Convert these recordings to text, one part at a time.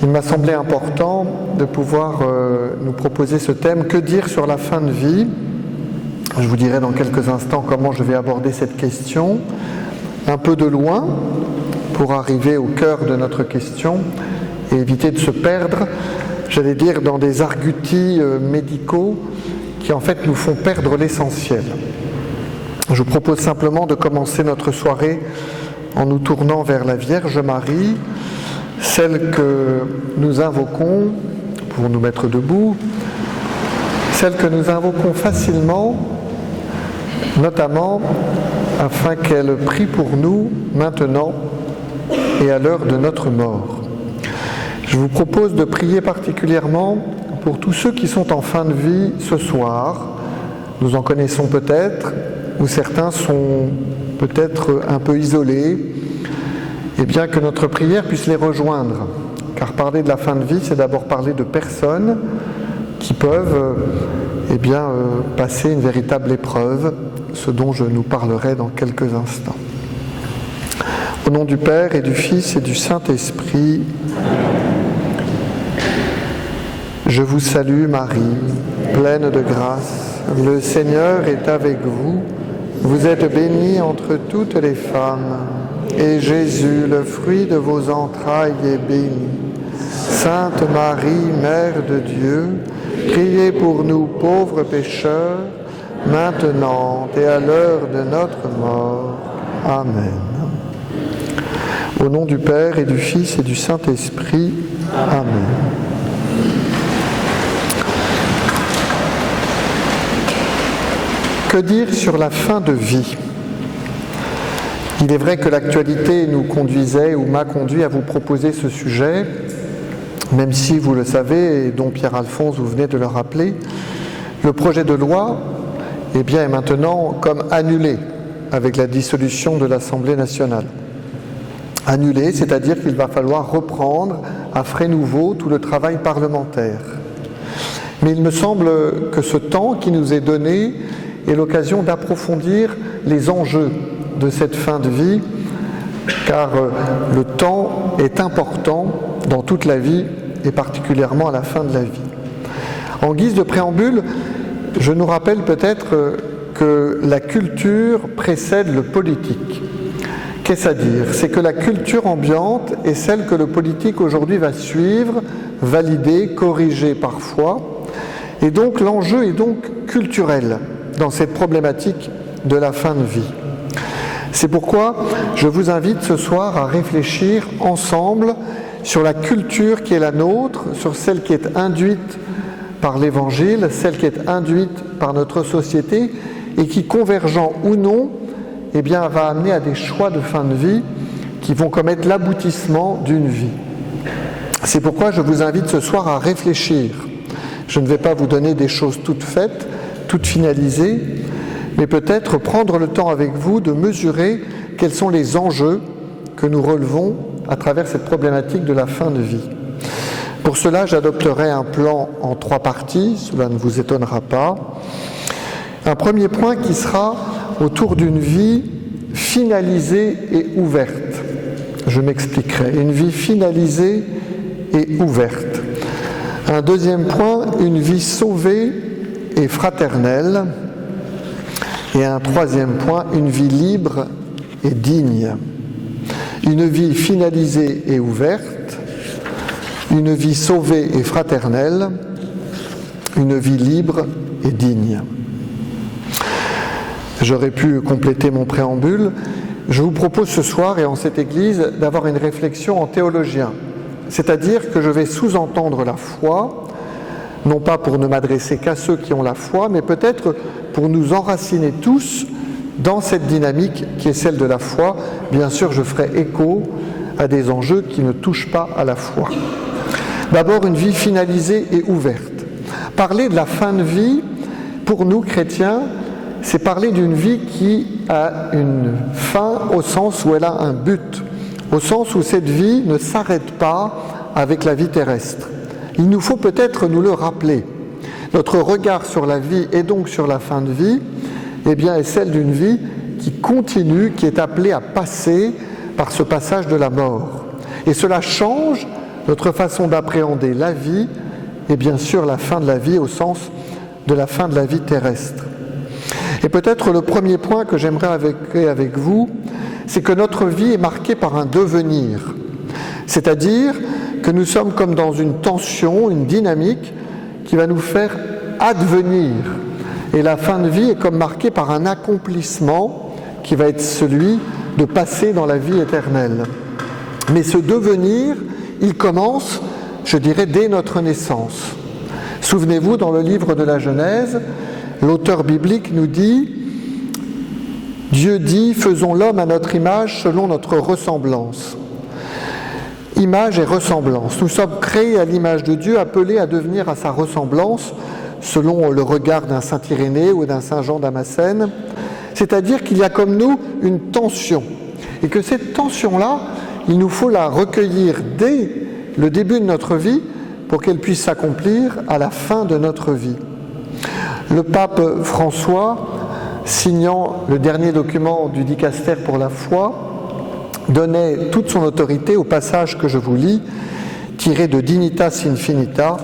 il m'a semblé important de pouvoir nous proposer ce thème « Que dire sur la fin de vie ?» Je vous dirai dans quelques instants comment je vais aborder cette question, un peu de loin, pour arriver au cœur de notre question et éviter de se perdre, j'allais dire, dans des arguties médicaux qui en fait nous font perdre l'essentiel. Je vous propose simplement de commencer notre soirée en nous tournant vers la Vierge Marie, celle que nous invoquons, pour nous mettre debout, celle que nous invoquons facilement, notamment afin qu'elle prie pour nous maintenant et à l'heure de notre mort. Je vous propose de prier particulièrement pour tous ceux qui sont en fin de vie ce soir. Nous en connaissons peut-être, ou certains sont peut-être un peu isolés, et bien que notre prière puisse les rejoindre. Car parler de la fin de vie, c'est d'abord parler de personnes qui peuvent passer une véritable épreuve, ce dont je nous parlerai dans quelques instants. Au nom du Père et du Fils et du Saint-Esprit, je vous salue Marie, pleine de grâce, le Seigneur est avec vous. Vous êtes bénie entre toutes les femmes, et Jésus, le fruit de vos entrailles, est béni. Sainte Marie, Mère de Dieu, priez pour nous pauvres pécheurs, maintenant et à l'heure de notre mort. Amen. Au nom du Père et du Fils et du Saint-Esprit. Amen. Que dire sur la fin de vie ? Il est vrai que l'actualité nous conduisait ou m'a conduit à vous proposer ce sujet, même si, vous le savez, et dont Pierre-Alphonse vous venez de le rappeler, le projet de loi est maintenant comme annulé avec la dissolution de l'Assemblée nationale. Annulé, c'est-à-dire qu'il va falloir reprendre à frais nouveaux tout le travail parlementaire. Mais il me semble que ce temps qui nous est donné est l'occasion d'approfondir les enjeux de cette fin de vie, car le temps est important dans toute la vie et particulièrement à la fin de la vie. En guise de préambule, je nous rappelle peut-être que la culture précède le politique. Qu'est-ce à dire ? C'est que la culture ambiante est celle que le politique aujourd'hui va suivre, valider, corriger parfois, et donc l'enjeu est donc culturel dans cette problématique de la fin de vie. C'est pourquoi je vous invite ce soir à réfléchir ensemble sur la culture qui est la nôtre, sur celle qui est induite par l'Évangile, celle qui est induite par notre société et qui, convergent ou non, va amener à des choix de fin de vie qui vont commettre l'aboutissement d'une vie. C'est pourquoi je vous invite ce soir à réfléchir. Je ne vais pas vous donner des choses toutes faites, toutes finalisées, mais peut-être prendre le temps avec vous de mesurer quels sont les enjeux que nous relevons à travers cette problématique de la fin de vie. Pour cela, j'adopterai un plan en 3 parties, cela ne vous étonnera pas. Un premier point qui sera autour d'une vie finalisée et ouverte. Je m'expliquerai. Une vie finalisée et ouverte. Un deuxième point, une vie sauvée et fraternelle. Et un troisième point, une vie libre et digne. Une vie finalisée et ouverte, une vie sauvée et fraternelle, une vie libre et digne. J'aurais pu compléter mon préambule. Je vous propose ce soir et en cette église d'avoir une réflexion en théologien. C'est-à-dire que je vais sous-entendre la foi, non pas pour ne m'adresser qu'à ceux qui ont la foi, mais peut-être pour nous enraciner tous dans cette dynamique qui est celle de la foi. Bien sûr, je ferai écho à des enjeux qui ne touchent pas à la foi. D'abord, une vie finalisée et ouverte. Parler de la fin de vie, pour nous chrétiens, c'est parler d'une vie qui a une fin au sens où elle a un but, au sens où cette vie ne s'arrête pas avec la vie terrestre. Il nous faut peut-être nous le rappeler. Notre regard sur la vie et donc sur la fin de vie, est celle d'une vie qui continue, qui est appelée à passer par ce passage de la mort. Et cela change notre façon d'appréhender la vie et bien sûr la fin de la vie au sens de la fin de la vie terrestre. Et peut-être le premier point que j'aimerais évoquer avec vous, c'est que notre vie est marquée par un devenir. C'est-à-dire que nous sommes comme dans une tension, une dynamique qui va nous faire advenir. Et la fin de vie est comme marquée par un accomplissement qui va être celui de passer dans la vie éternelle. Mais ce devenir, il commence, je dirais, dès notre naissance. Souvenez-vous, dans le livre de la Genèse, l'auteur biblique nous dit « Dieu dit, faisons l'homme à notre image selon notre ressemblance ». Image et ressemblance. Nous sommes créés à l'image de Dieu, appelés à devenir à sa ressemblance, selon le regard d'un saint Irénée ou d'un saint Jean Damascène. C'est-à-dire qu'il y a comme nous une tension. Et que cette tension-là, il nous faut la recueillir dès le début de notre vie pour qu'elle puisse s'accomplir à la fin de notre vie. Le pape François, signant le dernier document du Dicaster pour la foi, donnait toute son autorité au passage que je vous lis, tiré de Dignitas Infinita,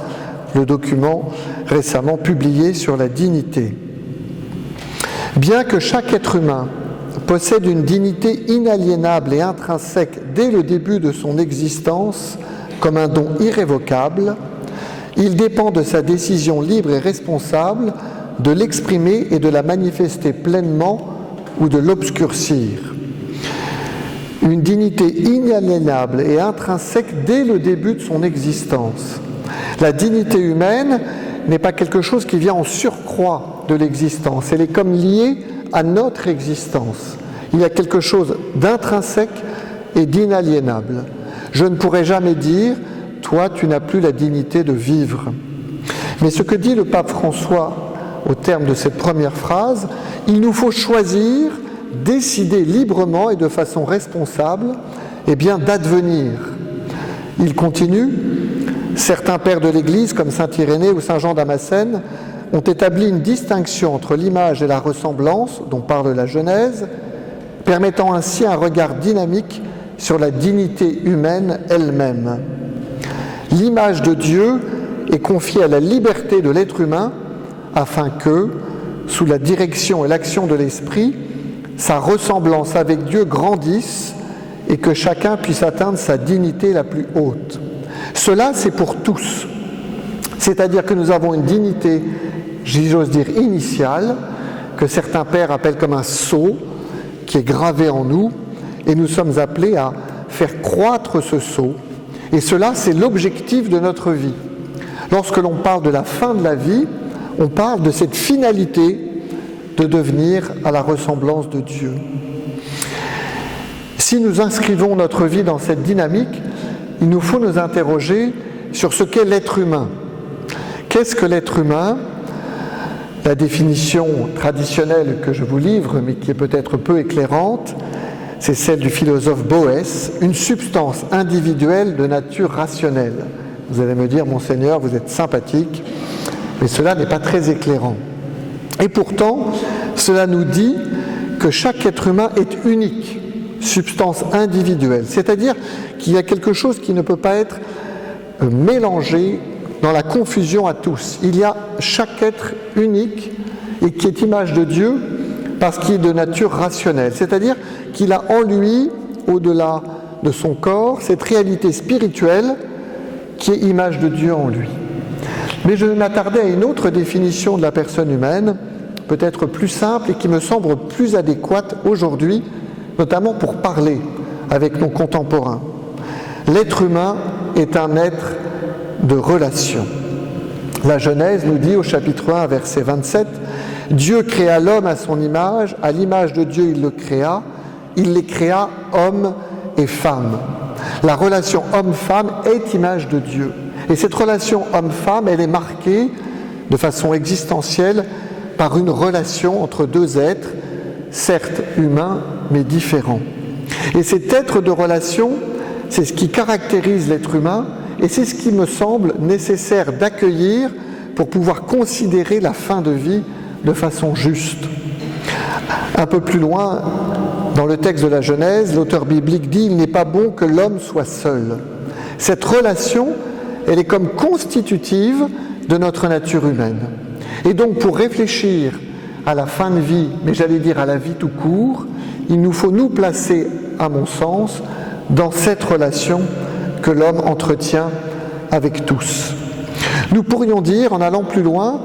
le document récemment publié sur la dignité. Bien que chaque être humain possède une dignité inaliénable et intrinsèque dès le début de son existence comme un don irrévocable, il dépend de sa décision libre et responsable de l'exprimer et de la manifester pleinement ou de l'obscurcir. Une dignité inaliénable et intrinsèque dès le début de son existence. La dignité humaine n'est pas quelque chose qui vient en surcroît de l'existence, elle est comme liée à notre existence. Il y a quelque chose d'intrinsèque et d'inaliénable. Je ne pourrai jamais dire « toi, tu n'as plus la dignité de vivre ». Mais ce que dit le pape François au terme de cette première phrase, il nous faut choisir, décider librement et de façon responsable, d'advenir. Il continue, certains pères de l'Église, comme saint Irénée ou saint Jean Damascène, ont établi une distinction entre l'image et la ressemblance, dont parle la Genèse, permettant ainsi un regard dynamique sur la dignité humaine elle-même. L'image de Dieu est confiée à la liberté de l'être humain afin que, sous la direction et l'action de l'Esprit, sa ressemblance avec Dieu grandisse et que chacun puisse atteindre sa dignité la plus haute. Cela, c'est pour tous. C'est-à-dire que nous avons une dignité, j'ose dire, initiale, que certains pères appellent comme un sceau, qui est gravé en nous, et nous sommes appelés à faire croître ce sceau. Et cela, c'est l'objectif de notre vie. Lorsque l'on parle de la fin de la vie, on parle de cette finalité de devenir à la ressemblance de Dieu. Si nous inscrivons notre vie dans cette dynamique, il nous faut nous interroger sur ce qu'est l'être humain. Qu'est-ce que l'être humain ? La définition traditionnelle que je vous livre, mais qui est peut-être peu éclairante, c'est celle du philosophe Boès, une substance individuelle de nature rationnelle. Vous allez me dire, Monseigneur, vous êtes sympathique, mais cela n'est pas très éclairant. Et pourtant, cela nous dit que chaque être humain est unique, substance individuelle, c'est-à-dire qu'il y a quelque chose qui ne peut pas être mélangé dans la confusion à tous. Il y a chaque être unique et qui est image de Dieu parce qu'il est de nature rationnelle, c'est-à-dire qu'il a en lui, au-delà de son corps, cette réalité spirituelle qui est image de Dieu en lui. Mais je vais m'attarder à une autre définition de la personne humaine, peut-être plus simple et qui me semble plus adéquate aujourd'hui, notamment pour parler avec nos contemporains. L'être humain est un être de relation. La Genèse nous dit au chapitre 1, verset 27, « Dieu créa l'homme à son image, à l'image de Dieu il le créa, il les créa hommes et femmes. » La relation homme-femme est image de Dieu. Et cette relation homme-femme, elle est marquée de façon existentielle par une relation entre deux êtres, certes humains, mais différents. Et cet être de relation, c'est ce qui caractérise l'être humain et c'est ce qui me semble nécessaire d'accueillir pour pouvoir considérer la fin de vie de façon juste. Un peu plus loin, dans le texte de la Genèse, l'auteur biblique dit « Il n'est pas bon que l'homme soit seul ». Cette relation, elle est comme constitutive de notre nature humaine. Et donc pour réfléchir à la fin de vie, mais j'allais dire à la vie tout court, il nous faut nous placer, à mon sens, dans cette relation que l'homme entretient avec tous. Nous pourrions dire, en allant plus loin,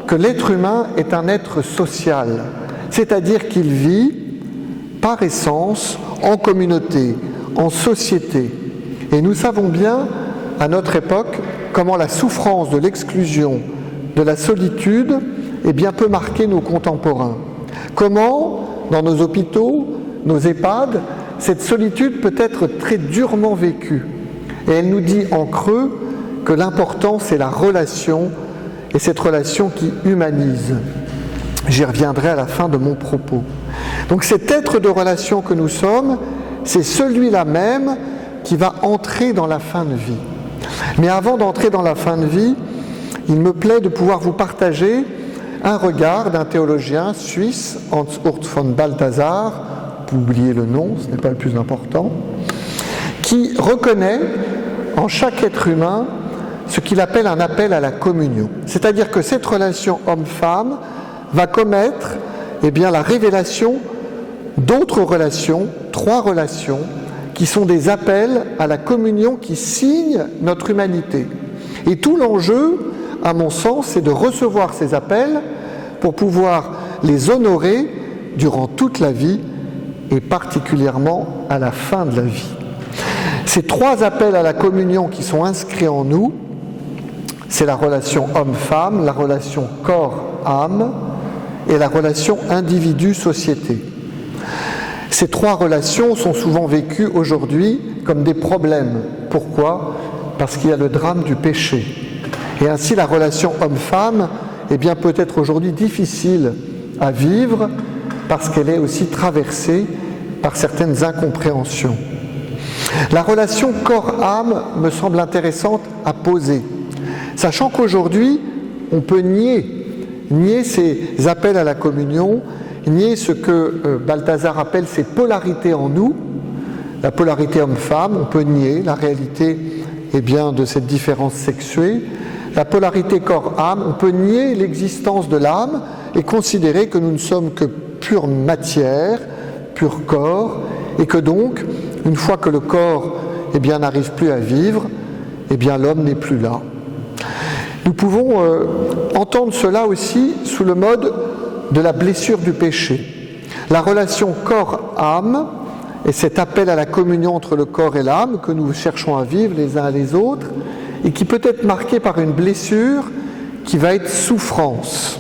que l'être humain est un être social, c'est-à-dire qu'il vit par essence en communauté, en société. Et nous savons bien, à notre époque, comment la souffrance de l'exclusion, de la solitude, peut marquer nos contemporains. Comment, dans nos hôpitaux, nos EHPAD, cette solitude peut être très durement vécue. Et elle nous dit en creux que l'important, c'est la relation, et cette relation qui humanise. J'y reviendrai à la fin de mon propos. Donc cet être de relation que nous sommes, c'est celui-là même qui va entrer dans la fin de vie. Mais avant d'entrer dans la fin de vie, il me plaît de pouvoir vous partager un regard d'un théologien suisse, Hans-Urs von Balthasar, pour oublier le nom, ce n'est pas le plus important, qui reconnaît en chaque être humain ce qu'il appelle un appel à la communion. C'est-à-dire que cette relation homme-femme va commettre la révélation d'autres relations, 3 relations, qui sont des appels à la communion qui signent notre humanité. Et tout l'enjeu, à mon sens, c'est de recevoir ces appels pour pouvoir les honorer durant toute la vie et particulièrement à la fin de la vie. Ces 3 appels à la communion qui sont inscrits en nous, c'est la relation homme-femme, la relation corps-âme et la relation individu-société. Ces 3 relations sont souvent vécues aujourd'hui comme des problèmes. Pourquoi ? Parce qu'il y a le drame du péché. Et ainsi la relation homme-femme peut être aujourd'hui difficile à vivre parce qu'elle est aussi traversée par certaines incompréhensions. La relation corps-âme me semble intéressante à poser, sachant qu'aujourd'hui, on peut nier ces appels à la communion, nier ce que Balthasar appelle ces polarités en nous, la polarité homme-femme, on peut nier la réalité de cette différence sexuée, la polarité corps-âme, on peut nier l'existence de l'âme et considérer que nous ne sommes que pure matière, pur corps, et que donc, une fois que le corps n'arrive plus à vivre, l'homme n'est plus là. Nous pouvons entendre cela aussi sous le mode de la blessure du péché. La relation corps-âme et cet appel à la communion entre le corps et l'âme que nous cherchons à vivre les uns et les autres, et qui peut être marquée par une blessure qui va être souffrance.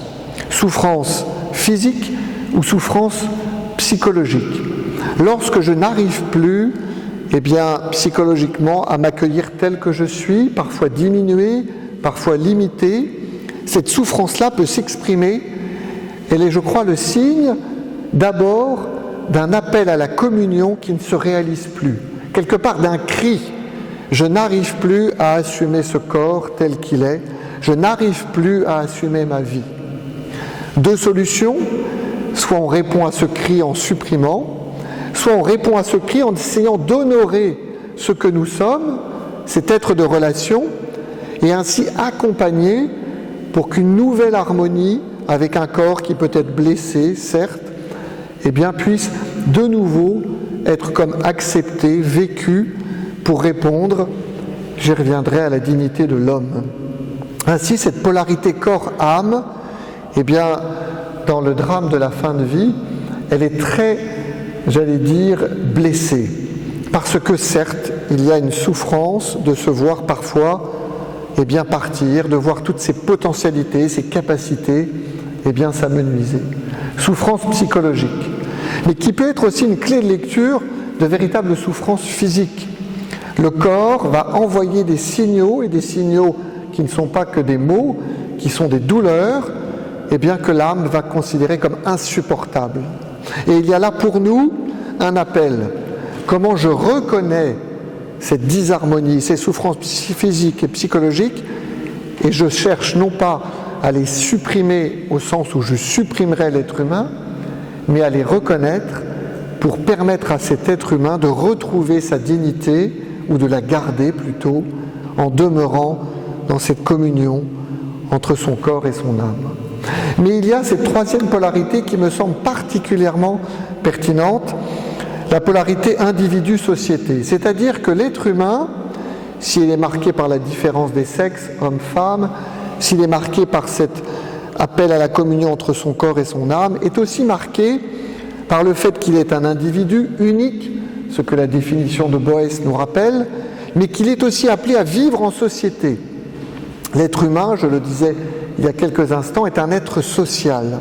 Souffrance physique ou souffrance psychologique. Lorsque je n'arrive plus, psychologiquement, à m'accueillir tel que je suis, parfois diminué, parfois limité, cette souffrance-là peut s'exprimer. Elle est, je crois, le signe d'abord d'un appel à la communion qui ne se réalise plus. Quelque part d'un cri. Je n'arrive plus à assumer ce corps tel qu'il est. Je n'arrive plus à assumer ma vie. 2 solutions. Soit on répond à ce cri en supprimant, soit on répond à ce cri en essayant d'honorer ce que nous sommes, cet être de relation, et ainsi accompagner pour qu'une nouvelle harmonie avec un corps qui peut être blessé, certes, puisse de nouveau être comme accepté, vécu, pour répondre, j'y reviendrai, à la dignité de l'homme. Ainsi, cette polarité corps-âme, dans le drame de la fin de vie, elle est très, blessée. Parce que certes, il y a une souffrance de se voir parfois partir, de voir toutes ses potentialités, ses capacités, s'amenuiser. Souffrance psychologique, mais qui peut être aussi une clé de lecture de véritables souffrances physiques. Le corps va envoyer des signaux, et des signaux qui ne sont pas que des mots, qui sont des douleurs, que l'âme va considérer comme insupportables. Et il y a là pour nous un appel. Comment je reconnais cette disharmonie, ces souffrances physiques et psychologiques, et je cherche non pas à les supprimer au sens où je supprimerais l'être humain, mais à les reconnaître pour permettre à cet être humain de retrouver sa dignité ou de la garder plutôt, en demeurant dans cette communion entre son corps et son âme. Mais il y a cette troisième polarité qui me semble particulièrement pertinente, la polarité individu-société. C'est-à-dire que l'être humain, s'il est marqué par la différence des sexes, homme-femme, s'il est marqué par cet appel à la communion entre son corps et son âme, est aussi marqué par le fait qu'il est un individu unique, ce que la définition de Boès nous rappelle, mais qu'il est aussi appelé à vivre en société. L'être humain, je le disais il y a quelques instants, est un être social.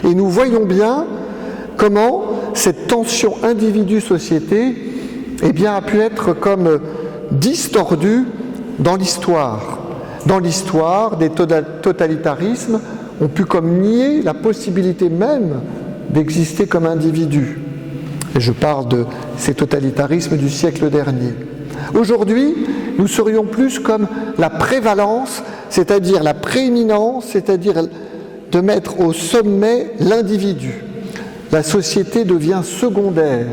Et nous voyons bien comment cette tension individu-société a pu être comme distordue dans l'histoire. Dans l'histoire, des totalitarismes ont pu comme nier la possibilité même d'exister comme individu. Et je parle de ces totalitarismes du siècle dernier. Aujourd'hui, nous serions plus comme la prévalence, c'est-à-dire la prééminence, c'est-à-dire de mettre au sommet l'individu. La société devient secondaire.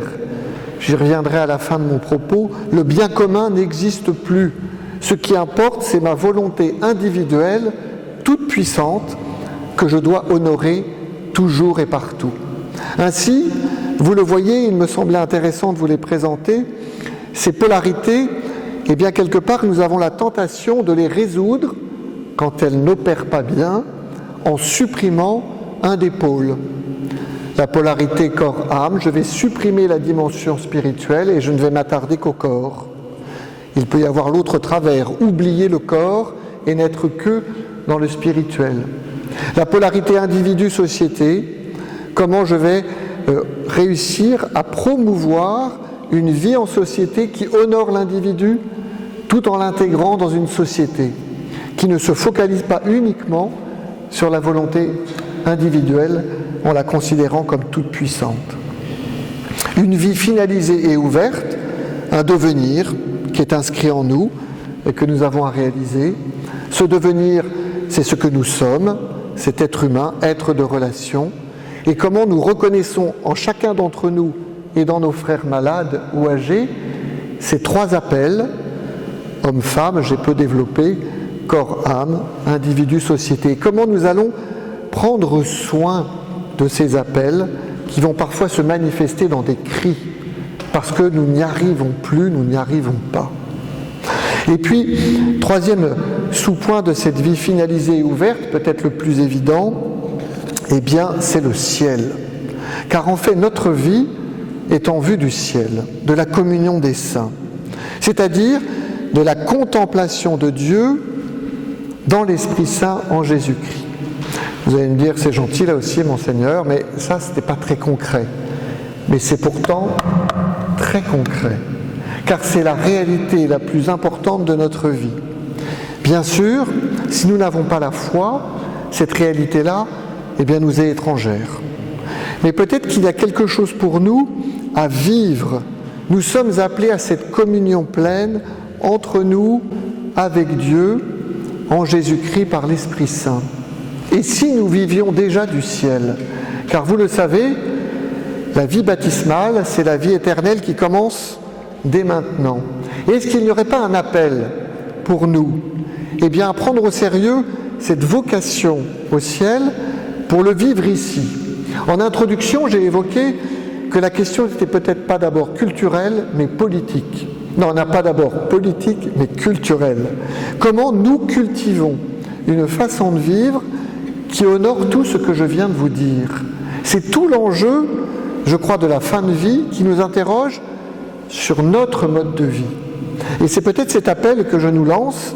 J'y reviendrai à la fin de mon propos. Le bien commun n'existe plus. Ce qui importe, c'est ma volonté individuelle, toute puissante, que je dois honorer toujours et partout. Ainsi, vous le voyez, il me semblait intéressant de vous les présenter. Ces polarités, quelque part, nous avons la tentation de les résoudre, quand elles n'opèrent pas bien, en supprimant un des pôles. La polarité corps-âme, je vais supprimer la dimension spirituelle et je ne vais m'attarder qu'au corps. Il peut y avoir l'autre travers, oublier le corps et n'être que dans le spirituel. La polarité individu-société, comment je vais réussir à promouvoir une vie en société qui honore l'individu tout en l'intégrant dans une société, qui ne se focalise pas uniquement sur la volonté individuelle en la considérant comme toute puissante. Une vie finalisée et ouverte, un devenir qui est inscrit en nous et que nous avons à réaliser. Ce devenir, c'est ce que nous sommes, cet être humain, être de relation, et comment nous reconnaissons en chacun d'entre nous et dans nos frères malades ou âgés ces trois appels, homme-femme, j'ai peu développé, corps-âme, individu-société. Comment nous allons prendre soin de ces appels qui vont parfois se manifester dans des cris, parce que nous n'y arrivons plus, nous n'y arrivons pas. Et puis, troisième sous-point de cette vie finalisée et ouverte, peut-être le plus évident, c'est le ciel. Car en fait, notre vie est en vue du ciel, de la communion des saints, c'est-à-dire de la contemplation de Dieu dans l'Esprit Saint en Jésus-Christ. Vous allez me dire, c'est gentil là aussi, Monseigneur, mais ça, c'était pas très concret. Mais c'est pourtant très concret, car c'est la réalité la plus importante de notre vie. Bien sûr, si nous n'avons pas la foi, cette réalité-là, nous est étrangère. Mais peut-être qu'il y a quelque chose pour nous à vivre. Nous sommes appelés à cette communion pleine entre nous, avec Dieu, en Jésus-Christ par l'Esprit Saint. Et si nous vivions déjà du ciel, car vous le savez, la vie baptismale, c'est la vie éternelle qui commence dès maintenant. Et est-ce qu'il n'y aurait pas un appel pour nous, à prendre au sérieux cette vocation au ciel pour le vivre ici? En introduction, j'ai évoqué que la question n'était peut-être pas d'abord culturelle, mais politique. Non, on n'a pas d'abord politique, mais culturelle. Comment nous cultivons une façon de vivre qui honore tout ce que je viens de vous dire? C'est tout l'enjeu, je crois, de la fin de vie qui nous interroge sur notre mode de vie. Et c'est peut-être cet appel que je nous lance,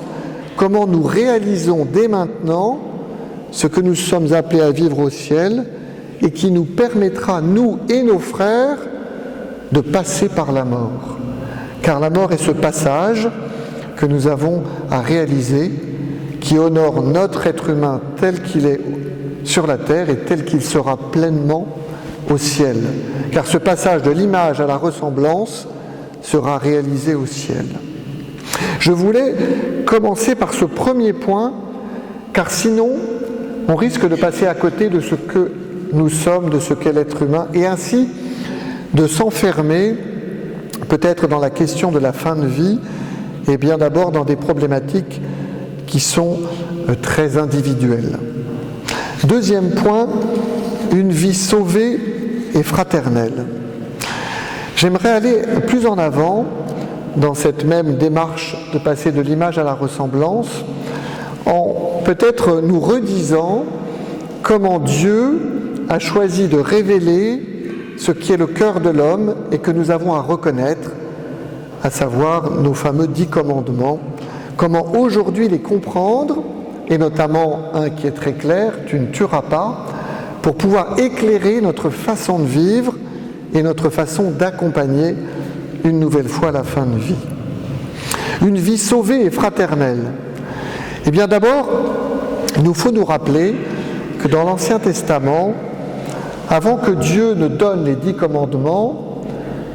comment nous réalisons dès maintenant ce que nous sommes appelés à vivre au ciel et qui nous permettra, nous et nos frères, de passer par la mort. Car la mort est ce passage que nous avons à réaliser qui honore notre être humain tel qu'il est sur la terre et tel qu'il sera pleinement au ciel. Car ce passage de l'image à la ressemblance sera réalisé au ciel. Je voulais commencer par ce premier point, car sinon, on risque de passer à côté de ce que nous sommes, de ce qu'est l'être humain, et ainsi de s'enfermer peut-être dans la question de la fin de vie, et bien d'abord dans des problématiques qui sont très individuelles. Deuxième point, une vie sauvée et fraternelle. J'aimerais aller plus en avant dans cette même démarche de passer de l'image à la ressemblance, en peut-être nous redisant comment Dieu a choisi de révéler ce qui est le cœur de l'homme et que nous avons à reconnaître, à savoir nos fameux 10 commandements, comment aujourd'hui les comprendre, et notamment un qui est très clair, tu ne tueras pas, pour pouvoir éclairer notre façon de vivre et notre façon d'accompagner une nouvelle fois la fin de vie. Une vie sauvée et fraternelle. Eh bien d'abord, il nous faut nous rappeler que dans l'Ancien Testament, avant que Dieu ne donne les 10 commandements,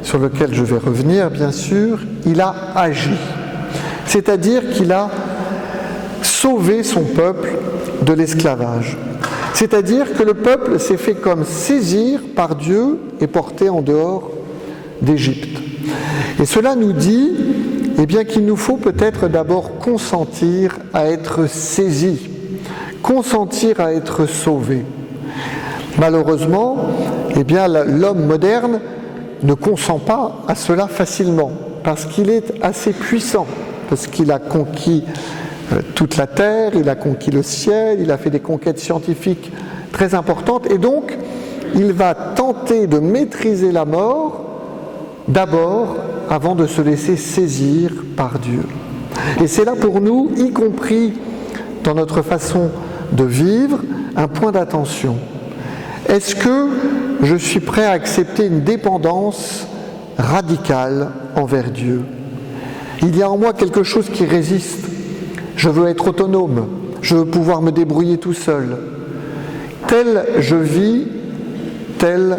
sur lesquels je vais revenir bien sûr, il a agi. C'est-à-dire qu'il a sauvé son peuple de l'esclavage. C'est-à-dire que le peuple s'est fait comme saisir par Dieu et porté en dehors d'Égypte. Et cela nous dit eh bien, qu'il nous faut peut-être d'abord consentir à être saisis, consentir à être sauvés. Malheureusement, eh bien, l'homme moderne ne consent pas à cela facilement, parce qu'il est assez puissant, parce qu'il a conquis toute la terre, il a conquis le ciel, il a fait des conquêtes scientifiques très importantes, et donc il va tenter de maîtriser la mort d'abord avant de se laisser saisir par Dieu. Et c'est là pour nous, y compris dans notre façon de vivre, un point d'attention. Est-ce que je suis prêt à accepter une dépendance radicale envers Dieu? Il y a en moi quelque chose qui résiste. Je veux être autonome, je veux pouvoir me débrouiller tout seul. Tel je vis, tel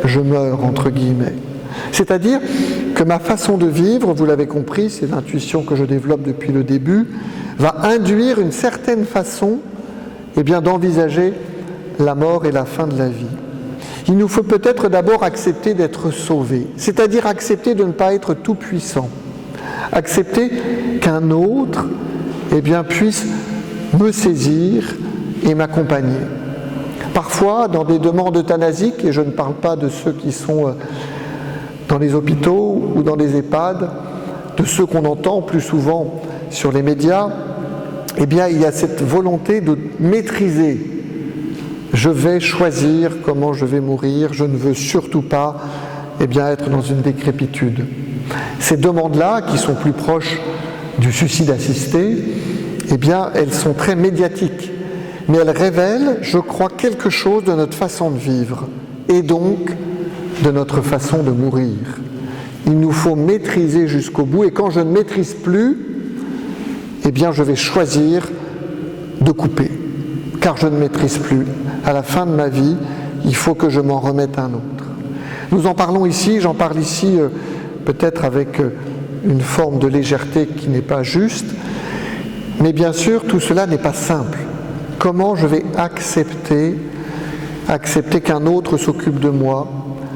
je meurs, entre guillemets. C'est-à-dire que ma façon de vivre, vous l'avez compris, c'est l'intuition que je développe depuis le début, va induire une certaine façon eh bien, d'envisager la mort et la fin de la vie. Il nous faut peut-être d'abord accepter d'être sauvés, c'est-à-dire accepter de ne pas être tout puissant, accepter qu'un autre eh bien, puisse me saisir et m'accompagner. Parfois, dans des demandes euthanasiques, et je ne parle pas de ceux qui sont dans les hôpitaux ou dans les EHPAD, de ceux qu'on entend plus souvent sur les médias, eh bien, il y a cette volonté de maîtriser. Je vais choisir comment je vais mourir, je ne veux surtout pas eh bien, être dans une décrépitude. Ces demandes-là, qui sont plus proches du suicide assisté, eh bien, elles sont très médiatiques. Mais elles révèlent, je crois, quelque chose de notre façon de vivre et donc de notre façon de mourir. Il nous faut maîtriser jusqu'au bout et quand je ne maîtrise plus, eh bien, je vais choisir de couper. Car je ne maîtrise plus. À la fin de ma vie, il faut que je m'en remette à un autre. Nous en parlons ici, j'en parle ici peut-être avec une forme de légèreté qui n'est pas juste, mais bien sûr, tout cela n'est pas simple. Comment je vais accepter qu'un autre s'occupe de moi?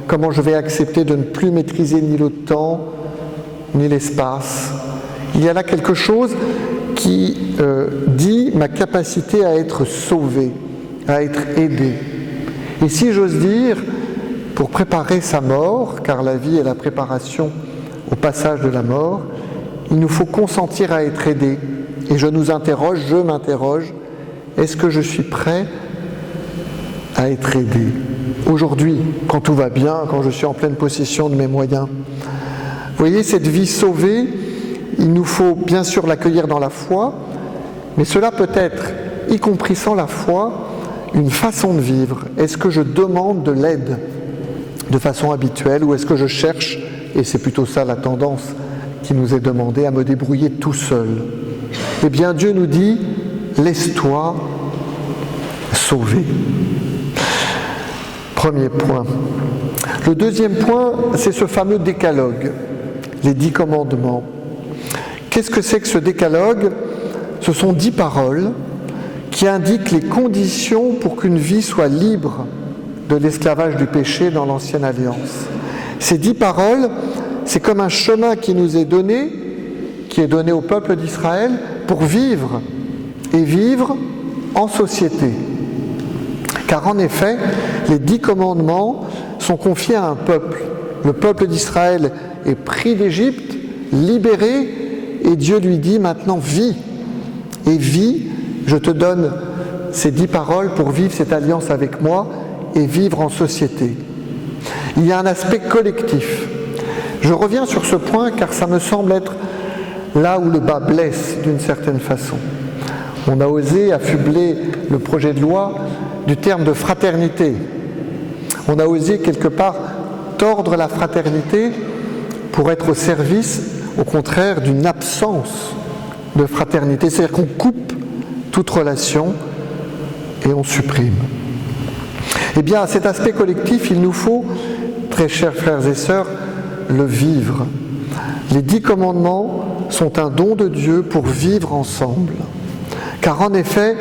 Comment je vais accepter de ne plus maîtriser ni le temps, ni l'espace? Il y a là quelque chose qui dit ma capacité à être sauvé, à être aidé. Et si j'ose dire, pour préparer sa mort, car la vie est la préparation au passage de la mort, il nous faut consentir à être aidé. Et je m'interroge, est-ce que je suis prêt à être aidé? Aujourd'hui, quand tout va bien, quand je suis en pleine possession de mes moyens. Vous voyez, cette vie sauvée, il nous faut bien sûr l'accueillir dans la foi, mais cela peut être, y compris sans la foi, une façon de vivre. Est-ce que je demande de l'aide de façon habituelle ou est-ce que je cherche, et c'est plutôt ça la tendance qui nous est demandée, à me débrouiller tout seul? Eh bien, Dieu nous dit, laisse-toi sauver. Premier point. Le deuxième point, c'est ce fameux décalogue, les 10 commandements. Qu'est-ce que c'est que ce décalogue? Ce sont 10 paroles qui indiquent les conditions pour qu'une vie soit libre de l'esclavage du péché dans l'Ancienne Alliance. Ces 10 paroles c'est comme un chemin qui nous est donné, qui est donné au peuple d'Israël pour vivre, et vivre en société. Car en effet, les 10 commandements sont confiés à un peuple. Le peuple d'Israël est pris d'Égypte, libéré, et Dieu lui dit maintenant vis. Et vis, je te donne ces 10 paroles pour vivre cette alliance avec moi et vivre en société. Il y a un aspect collectif. Je reviens sur ce point car ça me semble être là où le bas blesse d'une certaine façon. On a osé affubler le projet de loi du terme de fraternité. On a osé quelque part tordre la fraternité pour être au service, au contraire, d'une absence de fraternité. C'est-à-dire qu'on coupe toute relation et on supprime. Eh bien, à cet aspect collectif, il nous faut, très chers frères et sœurs, le vivre. Les 10 commandements sont un don de Dieu pour vivre ensemble. Car en effet,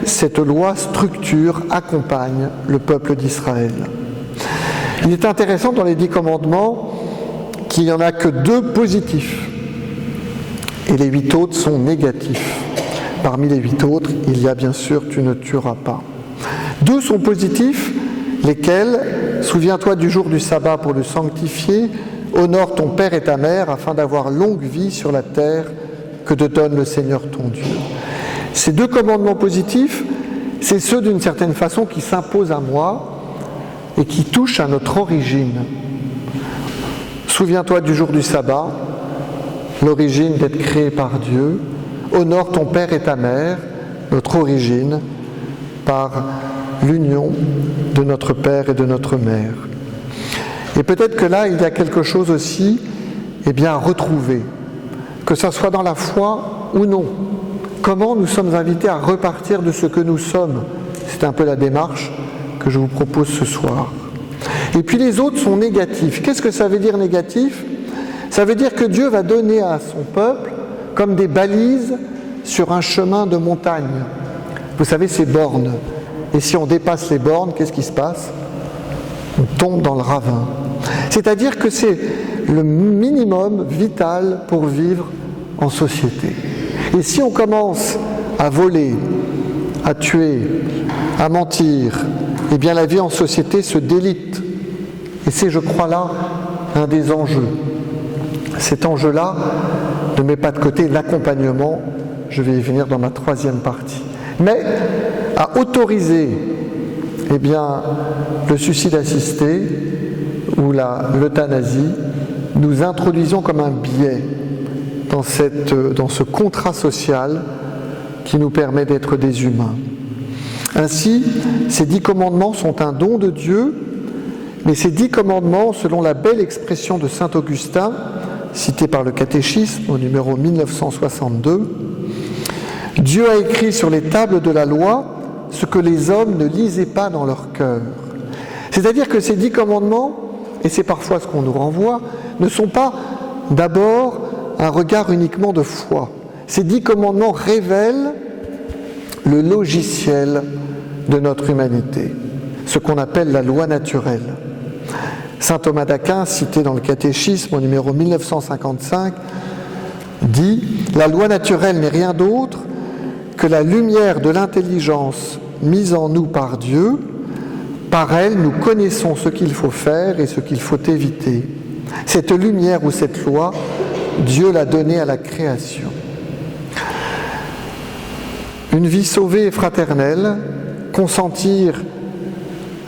cette loi structure, accompagne le peuple d'Israël. Il est intéressant dans les 10 commandements qu'il n'y en a que 2 positifs et les 8 autres sont négatifs. Parmi les 8 autres, il y a bien sûr « tu ne tueras pas ». 2 sont positifs, lesquels « souviens-toi du jour du sabbat pour le sanctifier, honore ton père et ta mère afin d'avoir longue vie sur la terre que te donne le Seigneur ton Dieu ». Ces 2 commandements positifs, c'est ceux d'une certaine façon qui s'imposent à moi et qui touchent à notre origine. Souviens-toi du jour du sabbat, l'origine d'être créé par Dieu. Honore ton père et ta mère, notre origine, par l'union de notre père et de notre mère. Et peut-être que là, il y a quelque chose aussi à retrouver, que ce soit dans la foi ou non. Comment nous sommes invités à repartir de ce que nous sommes. C'est un peu la démarche que je vous propose ce soir. Et puis les autres sont négatifs. Qu'est-ce que ça veut dire négatif ? Ça veut dire que Dieu va donner à son peuple comme des balises sur un chemin de montagne. Vous savez, ces bornes. Et si on dépasse les bornes, qu'est-ce qui se passe ? On tombe dans le ravin. C'est-à-dire que c'est le minimum vital pour vivre en société. Et si on commence à voler, à tuer, à mentir, eh bien la vie en société se délite. Et c'est, je crois, là, un des enjeux. Cet enjeu-là ne met pas de côté l'accompagnement, je vais y venir dans ma 3e partie, mais à autoriser le suicide assisté ou l'euthanasie, nous introduisons comme un biais dans ce contrat social qui nous permet d'être des humains. Ainsi, ces 10 commandements sont un don de Dieu, mais ces 10 commandements, selon la belle expression de saint Augustin, citée par le catéchisme au numéro 1962, Dieu a écrit sur les tables de la loi ce que les hommes ne lisaient pas dans leur cœur. C'est-à-dire que ces 10 commandements, et c'est parfois ce qu'on nous renvoie, ne sont pas d'abord un regard uniquement de foi. Ces 10 commandements révèlent le logiciel de notre humanité, ce qu'on appelle la loi naturelle. Saint Thomas d'Aquin, cité dans le catéchisme au numéro 1955, dit « La loi naturelle n'est rien d'autre que la lumière de l'intelligence mise en nous par Dieu. Par elle, nous connaissons ce qu'il faut faire et ce qu'il faut éviter. Cette lumière ou cette loi, Dieu l'a donnée à la création. » Une vie sauvée et fraternelle, consentir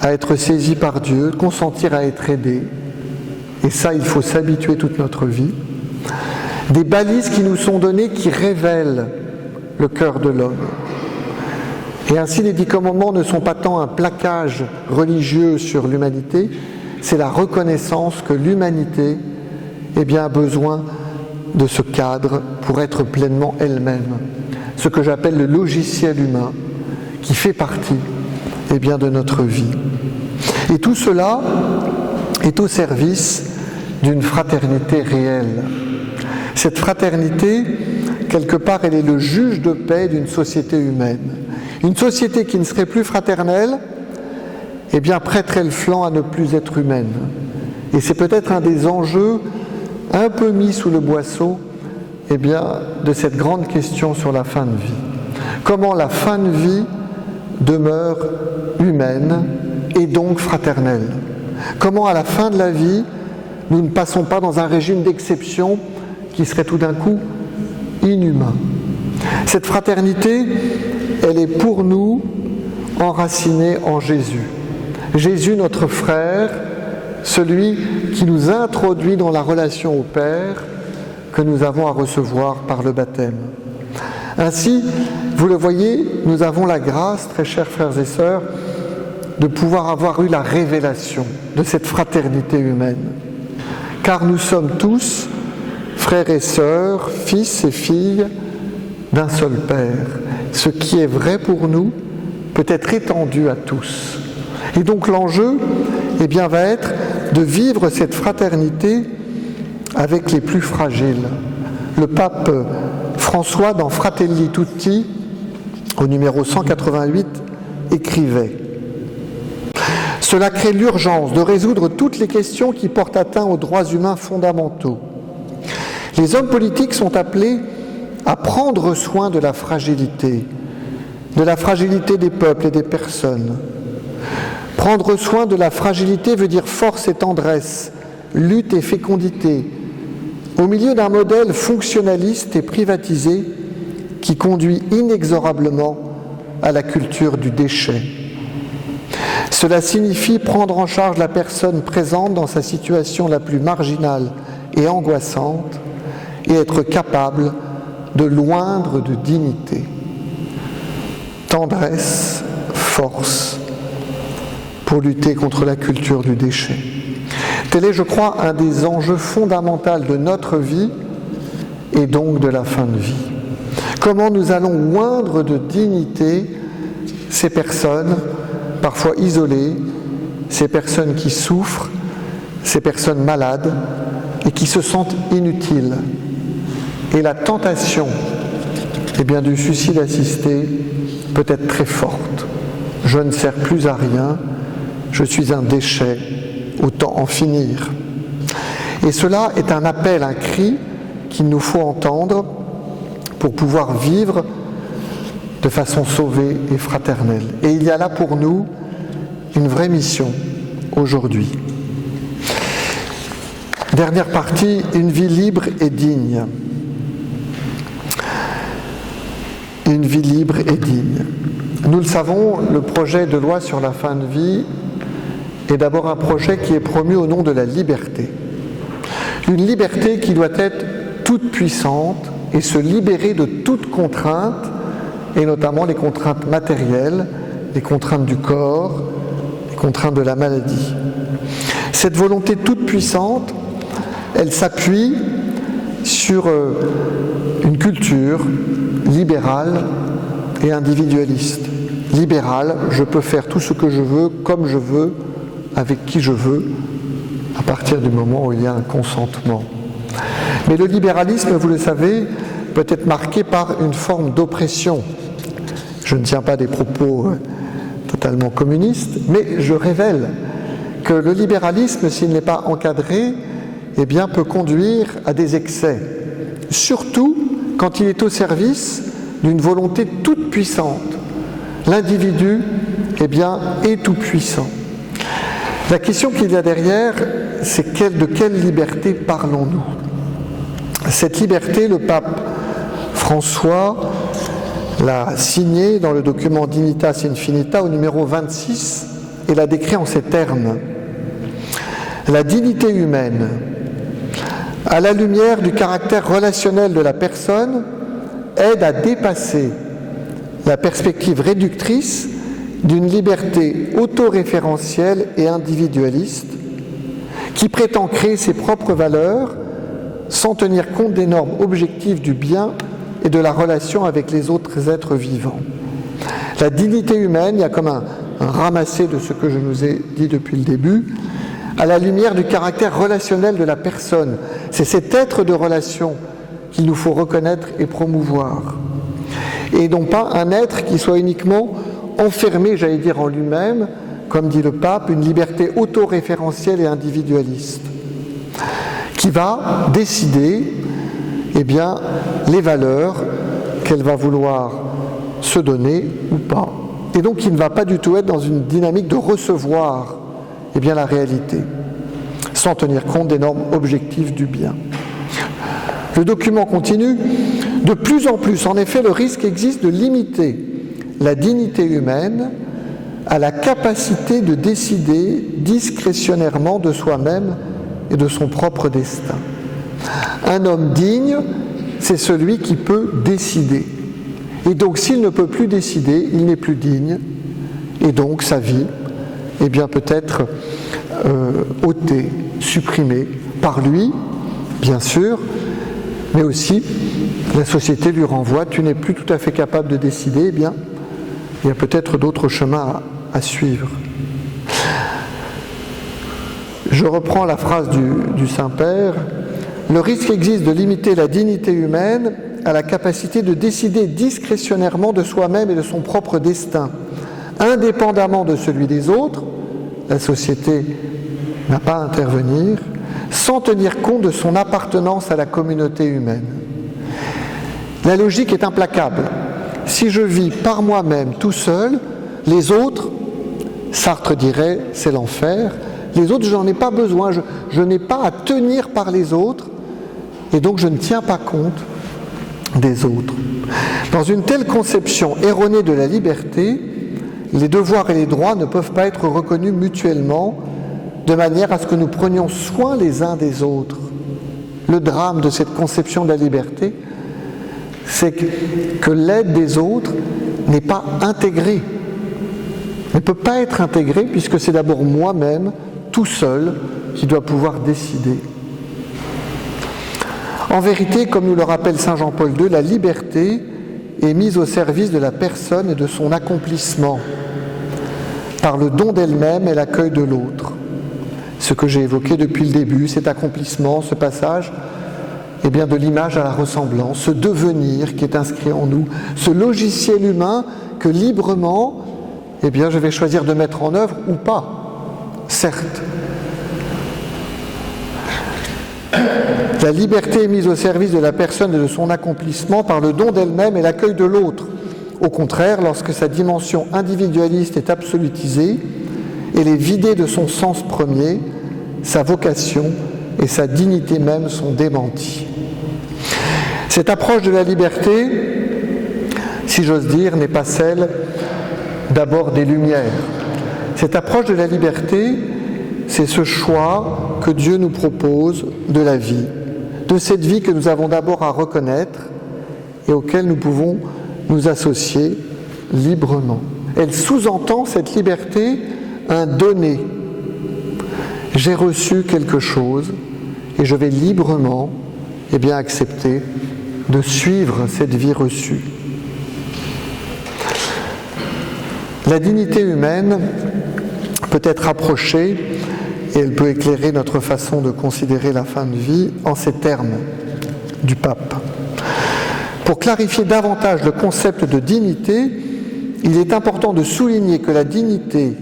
à être saisi par Dieu, consentir à être aidé, et ça, il faut s'habituer toute notre vie. Des balises qui nous sont données qui révèlent le cœur de l'homme. Et ainsi, les 10 commandements ne sont pas tant un plaquage religieux sur l'humanité, c'est la reconnaissance que l'humanité a besoin de ce cadre pour être pleinement elle-même. Ce que j'appelle le logiciel humain, qui fait partie de notre vie. Et tout cela est au service d'une fraternité réelle. Cette fraternité, quelque part, elle est le juge de paix d'une société humaine. Une société qui ne serait plus fraternelle, prêterait le flanc à ne plus être humaine. Et c'est peut-être un des enjeux un peu mis sous le boisseau, eh bien, de cette grande question sur la fin de vie. Comment la fin de vie demeure humaine et donc fraternelle. Comment à la fin de la vie, nous ne passons pas dans un régime d'exception qui serait tout d'un coup inhumain. Cette fraternité, elle est pour nous enracinée en Jésus. Jésus, notre frère, celui qui nous introduit dans la relation au Père que nous avons à recevoir par le baptême. Ainsi, vous le voyez, nous avons la grâce, très chers frères et sœurs, de pouvoir avoir eu la révélation de cette fraternité humaine. Car nous sommes tous frères et sœurs, fils et filles d'un seul Père. Ce qui est vrai pour nous peut être étendu à tous. Et donc l'enjeu, eh bien, va être de vivre cette fraternité avec les plus fragiles. Le pape François, dans Fratelli Tutti, au numéro 188, écrivait « Cela crée l'urgence de résoudre toutes les questions qui portent atteinte aux droits humains fondamentaux. Les hommes politiques sont appelés à prendre soin de la fragilité des peuples et des personnes. Prendre soin de la fragilité veut dire force et tendresse, lutte et fécondité, au milieu d'un modèle fonctionnaliste et privatisé qui conduit inexorablement à la culture du déchet. Cela signifie prendre en charge la personne présente dans sa situation la plus marginale et angoissante et être capable de l'oindre de dignité. Tendresse, force, pour lutter contre la culture du déchet. Tel est, je crois, un des enjeux fondamentaux de notre vie et donc de la fin de vie. Comment nous allons oindre de dignité ces personnes, parfois isolées, ces personnes qui souffrent, ces personnes malades et qui se sentent inutiles. Et la tentation, eh bien, du suicide assisté peut être très forte. Je ne sers plus à rien, je suis un déchet, autant en finir. Et cela est un appel, un cri qu'il nous faut entendre pour pouvoir vivre de façon sauvée et fraternelle. Et il y a là pour nous une vraie mission aujourd'hui. Dernière partie, une vie libre et digne. Une vie libre et digne. Nous le savons, le projet de loi sur la fin de vie est d'abord un projet qui est promu au nom de la liberté. Une liberté qui doit être toute puissante et se libérer de toute contrainte, et notamment les contraintes matérielles, les contraintes du corps, les contraintes de la maladie. Cette volonté toute puissante, elle s'appuie sur une culture libérale et individualiste. Libérale, je peux faire tout ce que je veux, comme je veux, avec qui je veux, à partir du moment où il y a un consentement. Mais le libéralisme, vous le savez, peut être marqué par une forme d'oppression. Je ne tiens pas des propos totalement communistes, mais je révèle que le libéralisme, s'il n'est pas encadré, eh bien, peut conduire à des excès, surtout quand il est au service d'une volonté toute puissante. L'individu, eh bien, est tout puissant. La question qu'il y a derrière, c'est de quelle liberté parlons-nous ? Cette liberté, le pape François l'a signée dans le document Dignitas Infinita au numéro 26 et l'a décrit en ces termes. La dignité humaine, à la lumière du caractère relationnel de la personne, aide à dépasser la perspective réductrice d'une liberté autoréférentielle et individualiste qui prétend créer ses propres valeurs sans tenir compte des normes objectives du bien et de la relation avec les autres êtres vivants. La dignité humaine, il y a comme un ramassé de ce que je nous ai dit depuis le début, à la lumière du caractère relationnel de la personne. C'est cet être de relation qu'il nous faut reconnaître et promouvoir. Et non pas un être qui soit uniquement enfermé, j'allais dire, en lui-même, comme dit le pape, une liberté autoréférentielle et individualiste, qui qui va décider les valeurs qu'elle va vouloir se donner ou pas. Et donc il ne va pas du tout être dans une dynamique de recevoir la réalité, sans tenir compte des normes objectives du bien. Le document continue. De plus en plus, en effet, le risque existe de limiter la dignité humaine à la capacité de décider discrétionnairement de soi-même et de son propre destin. Un homme digne, c'est celui qui peut décider. Et donc, s'il ne peut plus décider, il n'est plus digne. Et donc, sa vie, peut être ôtée, supprimée par lui, bien sûr, mais aussi la société lui renvoie, tu n'es plus tout à fait capable de décider, il y a peut-être d'autres chemins à suivre. Je reprends la phrase du Saint-Père. Le risque existe de limiter la dignité humaine à la capacité de décider discrétionnairement de soi-même et de son propre destin, indépendamment de celui des autres. La société n'a pas à intervenir, sans tenir compte de son appartenance à la communauté humaine. La logique est implacable. Si je vis par moi-même tout seul, les autres, Sartre dirait, c'est l'enfer, les autres, je n'en ai pas besoin, je n'ai pas à tenir par les autres, et donc je ne tiens pas compte des autres. Dans une telle conception erronée de la liberté, les devoirs et les droits ne peuvent pas être reconnus mutuellement, de manière à ce que nous prenions soin les uns des autres. Le drame de cette conception de la liberté, c'est que l'aide des autres n'est pas intégrée. Ne peut pas être intégrée puisque c'est d'abord moi-même, tout seul, qui dois pouvoir décider. En vérité, comme nous le rappelle saint Jean-Paul II, la liberté est mise au service de la personne et de son accomplissement par le don d'elle-même et l'accueil de l'autre. Ce que j'ai évoqué depuis le début, cet accomplissement, ce passage, de l'image à la ressemblance, ce devenir qui est inscrit en nous, ce logiciel humain que librement, je vais choisir de mettre en œuvre ou pas, certes. La liberté est mise au service de la personne et de son accomplissement par le don d'elle-même et l'accueil de l'autre. Au contraire, lorsque sa dimension individualiste est absolutisée, elle est vidée de son sens premier, sa vocation et sa dignité même sont démenties. Cette approche de la liberté, si j'ose dire, n'est pas celle d'abord des Lumières. Cette approche de la liberté, c'est ce choix que Dieu nous propose de la vie, de cette vie que nous avons d'abord à reconnaître et auquel nous pouvons nous associer librement. Elle sous-entend cette liberté un donner. J'ai reçu quelque chose et je vais librement accepter de suivre cette vie reçue. La dignité humaine peut être approchée et elle peut éclairer notre façon de considérer la fin de vie en ces termes du pape. Pour clarifier davantage le concept de dignité, il est important de souligner que la dignité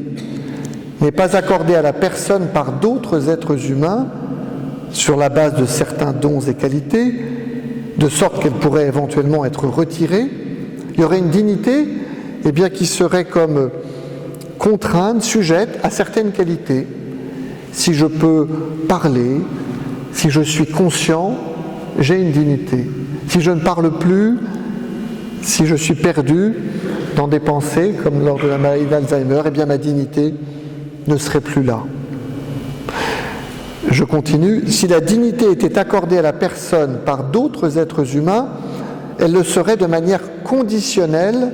n'est pas accordée à la personne par d'autres êtres humains sur la base de certains dons et qualités, de sorte qu'elle pourrait éventuellement être retirée. Il y aurait une dignité qui serait comme contrainte, sujette à certaines qualités. Si je peux parler, si je suis conscient, j'ai une dignité. Si je ne parle plus, si je suis perdu dans des pensées, comme lors de la maladie d'Alzheimer, ma dignité ne serait plus là. Je continue. Si la dignité était accordée à la personne par d'autres êtres humains, elle le serait de manière conditionnelle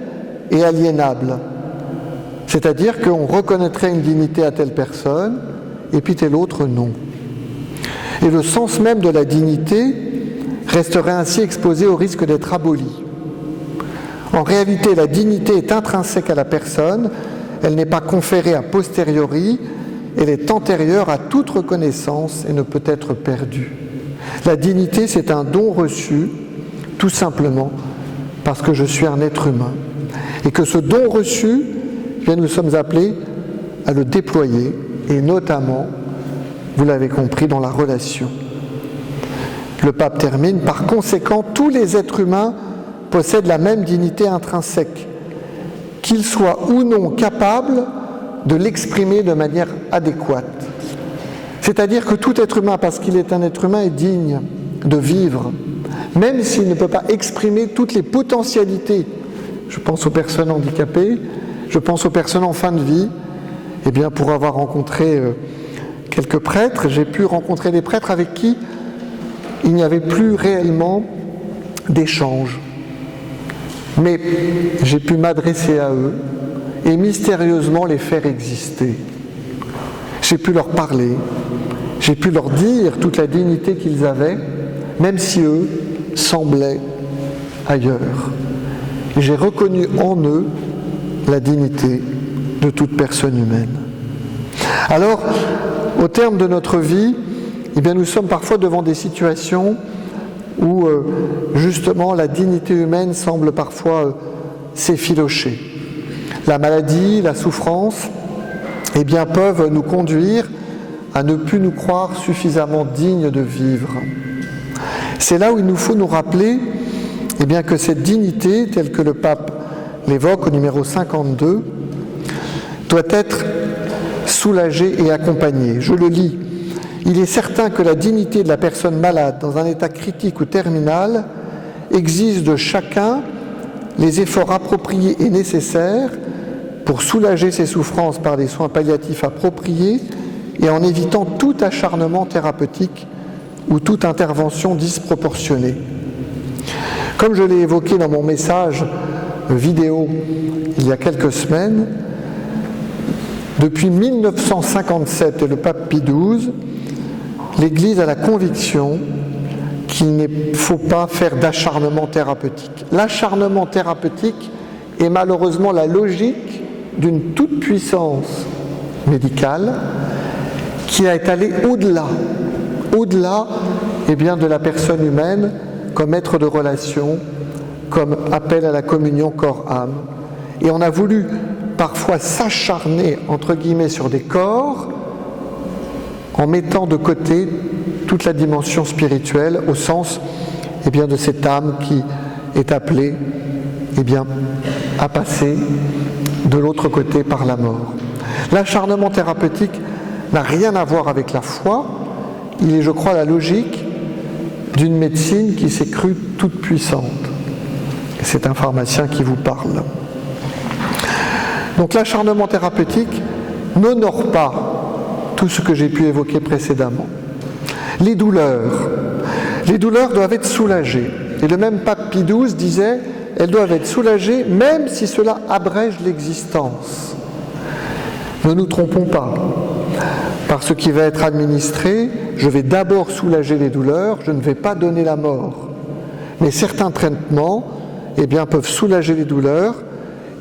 et aliénable. C'est-à-dire qu'on reconnaîtrait une dignité à telle personne, et puis telle autre non. Et le sens même de la dignité resterait ainsi exposé au risque d'être aboli. En réalité, la dignité est intrinsèque à la personne, elle n'est pas conférée a posteriori, elle est antérieure à toute reconnaissance et ne peut être perdue. La dignité, c'est un don reçu, tout simplement parce que je suis un être humain. Et que ce don reçu, nous sommes appelés à le déployer, et notamment, vous l'avez compris, dans la relation. Le pape termine, par conséquent, tous les êtres humains possèdent la même dignité intrinsèque, qu'ils soient ou non capables de l'exprimer de manière adéquate. C'est-à-dire que tout être humain, parce qu'il est un être humain, est digne de vivre, même s'il ne peut pas exprimer toutes les potentialités. Je pense aux personnes handicapées, je pense aux personnes en fin de vie. Eh bien, pour avoir rencontré quelques prêtres, j'ai pu rencontrer des prêtres avec qui il n'y avait plus réellement d'échange. Mais j'ai pu m'adresser à eux et mystérieusement les faire exister. J'ai pu leur parler, j'ai pu leur dire toute la dignité qu'ils avaient, même si eux semblaient ailleurs. Et j'ai reconnu en eux la dignité de toute personne humaine. Alors, au terme de notre vie, eh bien, nous sommes parfois devant des situations où, justement, la dignité humaine semble parfois s'effilocher. La maladie, la souffrance, eh bien, peuvent nous conduire à ne plus nous croire suffisamment dignes de vivre. C'est là où il nous faut nous rappeler eh bien, que cette dignité, telle que le pape l'évoque au numéro 52, doit être soulagée et accompagnée. Je le lis. Il est certain que la dignité de la personne malade dans un état critique ou terminal exige de chacun les efforts appropriés et nécessaires pour soulager ses souffrances par des soins palliatifs appropriés et en évitant tout acharnement thérapeutique ou toute intervention disproportionnée. Comme je l'ai évoqué dans mon message vidéo il y a quelques semaines, depuis 1957 et le pape Pie XII, l'Église a la conviction qu'il ne faut pas faire d'acharnement thérapeutique. L'acharnement thérapeutique est malheureusement la logique d'une toute-puissance médicale qui est allée au-delà eh bien, de la personne humaine comme être de relation, comme appel à la communion corps-âme. Et on a voulu parfois s'acharner, entre guillemets, sur des corps en mettant de côté toute la dimension spirituelle au sens eh bien, de cette âme qui est appelée eh bien, à passer de l'autre côté par la mort. L'acharnement thérapeutique n'a rien à voir avec la foi. Il est, je crois, la logique d'une médecine qui s'est crue toute puissante. Et c'est un pharmacien qui vous parle. Donc l'acharnement thérapeutique n'honore pas tout ce que j'ai pu évoquer précédemment. Les douleurs doivent être soulagées. Et le même pape Pie XII disait, elles doivent être soulagées même si cela abrège l'existence. Ne nous trompons pas. Par ce qui va être administré, je vais d'abord soulager les douleurs, je ne vais pas donner la mort. Mais certains traitements eh bien, peuvent soulager les douleurs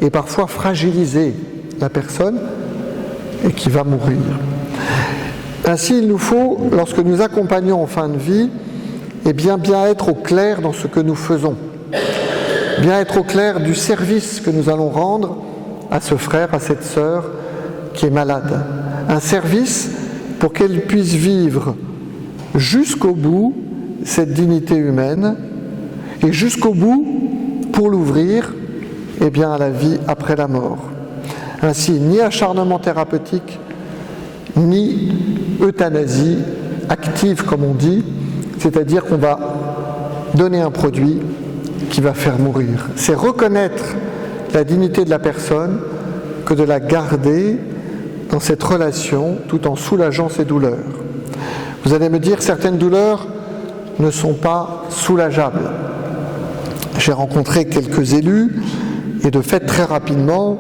et parfois fragiliser la personne et qui va mourir. Ainsi, il nous faut, lorsque nous accompagnons en fin de vie, eh bien être au clair dans ce que nous faisons, bien être au clair du service que nous allons rendre à ce frère, à cette sœur qui est malade. Un service pour qu'elle puisse vivre jusqu'au bout cette dignité humaine et jusqu'au bout pour l'ouvrir eh bien, à la vie après la mort. Ainsi, ni acharnement thérapeutique, ni euthanasie active, comme on dit, c'est-à-dire qu'on va donner un produit qui va faire mourir. C'est reconnaître la dignité de la personne que de la garder dans cette relation tout en soulageant ses douleurs. Vous allez me dire, certaines douleurs ne sont pas soulageables. J'ai rencontré quelques élus et de fait très rapidement,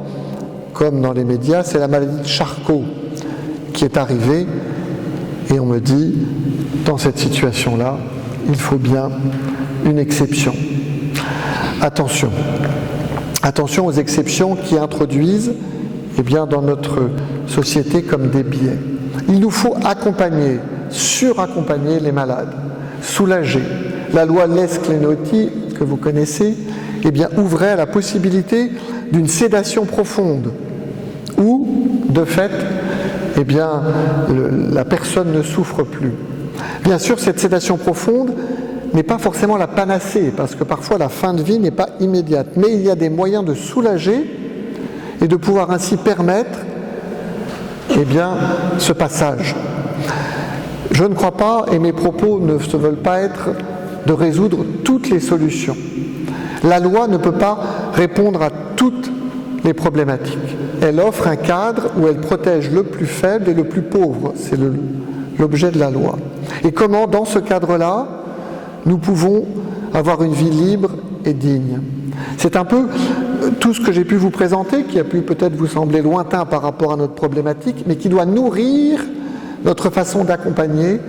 comme dans les médias, c'est la maladie de Charcot qui est arrivée et on me dit, dans cette situation-là, il faut bien une exception. Attention aux exceptions qui introduisent eh bien, dans notre société comme des biais. Il nous faut accompagner, suraccompagner les malades, soulager. La loi Lesclenotti, que vous connaissez, eh bien, ouvrait la possibilité d'une sédation profonde, où, de fait, eh bien, la personne ne souffre plus. Bien sûr, cette sédation profonde, n'est pas forcément la panacée, parce que parfois la fin de vie n'est pas immédiate, mais il y a des moyens de soulager et de pouvoir ainsi permettre ce passage. Je ne crois pas, et mes propos ne se veulent pas être de résoudre toutes les solutions. La loi ne peut pas répondre à toutes les problématiques. Elle offre un cadre où elle protège le plus faible et le plus pauvre. C'est l'objet de la loi. Et comment, dans ce cadre-là, nous pouvons avoir une vie libre et digne. C'est un peu tout ce que j'ai pu vous présenter, qui a pu peut-être vous sembler lointain par rapport à notre problématique, mais qui doit nourrir notre façon d'accompagner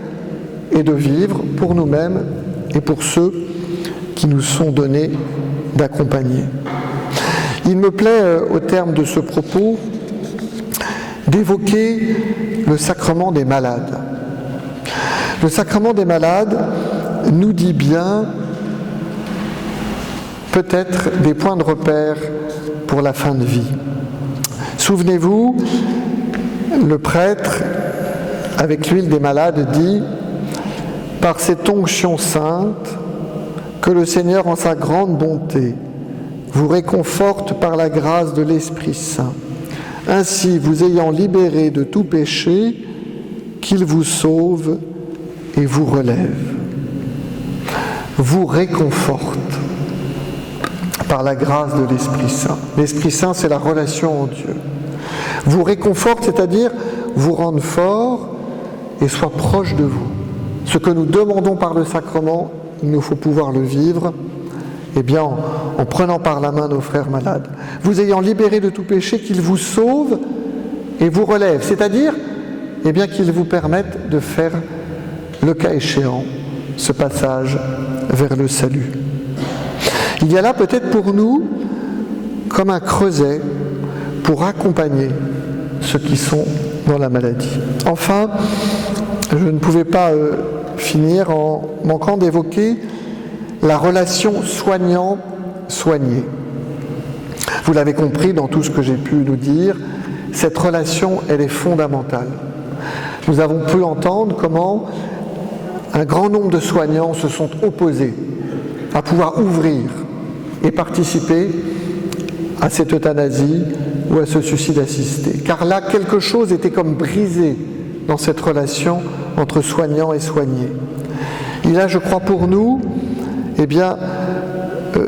et de vivre pour nous-mêmes et pour ceux qui nous sont donnés d'accompagner. Il me plaît, au terme de ce propos, d'évoquer le sacrement des malades. Le sacrement des malades nous dit bien peut-être des points de repère pour la fin de vie. Souvenez-vous, le prêtre, avec l'huile des malades, dit « Par cette onction sainte, que le Seigneur, en sa grande bonté, vous réconforte par la grâce de l'Esprit Saint. Ainsi, vous ayant libéré de tout péché, qu'il vous sauve et vous relève. Vous réconforte par la grâce de l'Esprit Saint. L'Esprit Saint, c'est la relation en Dieu. Vous réconforte, c'est-à-dire vous rendre fort et soit proche de vous. Ce que nous demandons par le sacrement, il nous faut pouvoir le vivre, en prenant par la main nos frères malades. Vous ayant libéré de tout péché, qu'il vous sauve et vous relève, c'est-à-dire qu'il vous permette de faire, le cas échéant, ce passage vers le salut. Il y a là peut-être pour nous comme un creuset pour accompagner ceux qui sont dans la maladie. Enfin, je ne pouvais pas finir en manquant d'évoquer la relation soignant-soigné. Vous l'avez compris dans tout ce que j'ai pu nous dire, cette relation, elle est fondamentale. Nous avons pu entendre comment un grand nombre de soignants se sont opposés à pouvoir ouvrir et participer à cette euthanasie ou à ce suicide assisté. Car là, quelque chose était comme brisé dans cette relation entre soignant et soigné. Il y a, je crois, pour nous,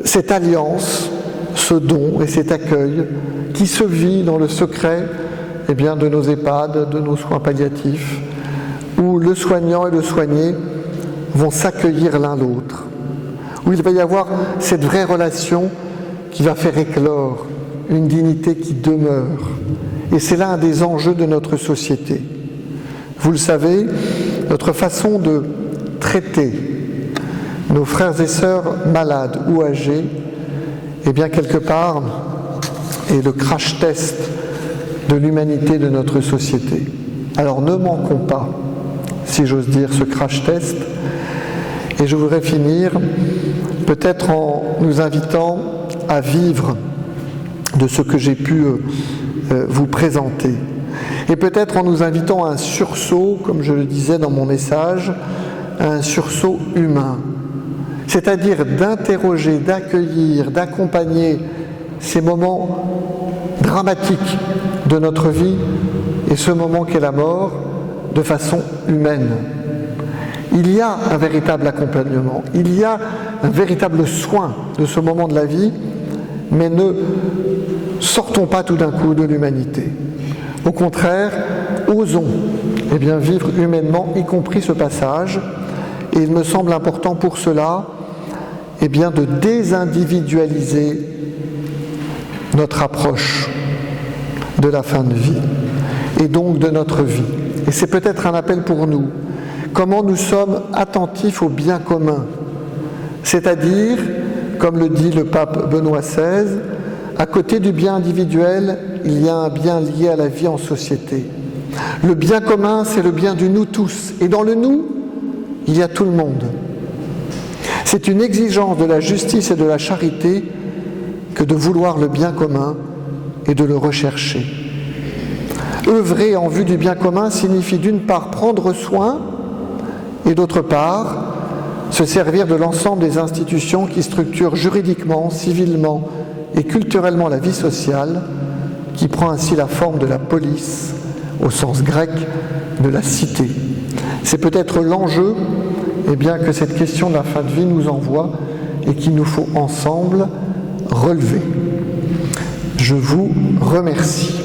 cette alliance, ce don et cet accueil qui se vit dans le secret de nos EHPAD, de nos soins palliatifs, où le soignant et le soigné vont s'accueillir l'un l'autre, où il va y avoir cette vraie relation qui va faire éclore une dignité qui demeure. Et c'est là un des enjeux de notre société. Vous le savez, notre façon de traiter nos frères et sœurs malades ou âgés, quelque part, est le crash test de l'humanité de notre société. Alors ne manquons pas, si j'ose dire, ce crash test. Et je voudrais finir peut-être en nous invitant à vivre de ce que j'ai pu vous présenter. Et peut-être en nous invitant à un sursaut, comme je le disais dans mon message, à un sursaut humain. C'est-à-dire d'interroger, d'accueillir, d'accompagner ces moments dramatiques de notre vie et ce moment qu'est la mort de façon humaine. Il y a un véritable accompagnement, il y a un véritable soin de ce moment de la vie, mais ne sortons pas tout d'un coup de l'humanité. Au contraire, osons vivre humainement, y compris ce passage, et il me semble important pour cela de désindividualiser notre approche de la fin de vie, et donc de notre vie. Et c'est peut-être un appel pour nous. Comment nous sommes attentifs au bien commun, c'est-à-dire, comme le dit le pape Benoît XVI, à côté du bien individuel, il y a un bien lié à la vie en société. Le bien commun, c'est le bien du nous tous. Et dans le nous, il y a tout le monde. C'est une exigence de la justice et de la charité que de vouloir le bien commun et de le rechercher. Œuvrer en vue du bien commun signifie d'une part prendre soin et d'autre part se servir de l'ensemble des institutions qui structurent juridiquement, civilement et culturellement la vie sociale, qui prend ainsi la forme de la police, au sens grec de la cité. C'est peut-être l'enjeu que cette question de la fin de vie nous envoie et qu'il nous faut ensemble relever. Je vous remercie.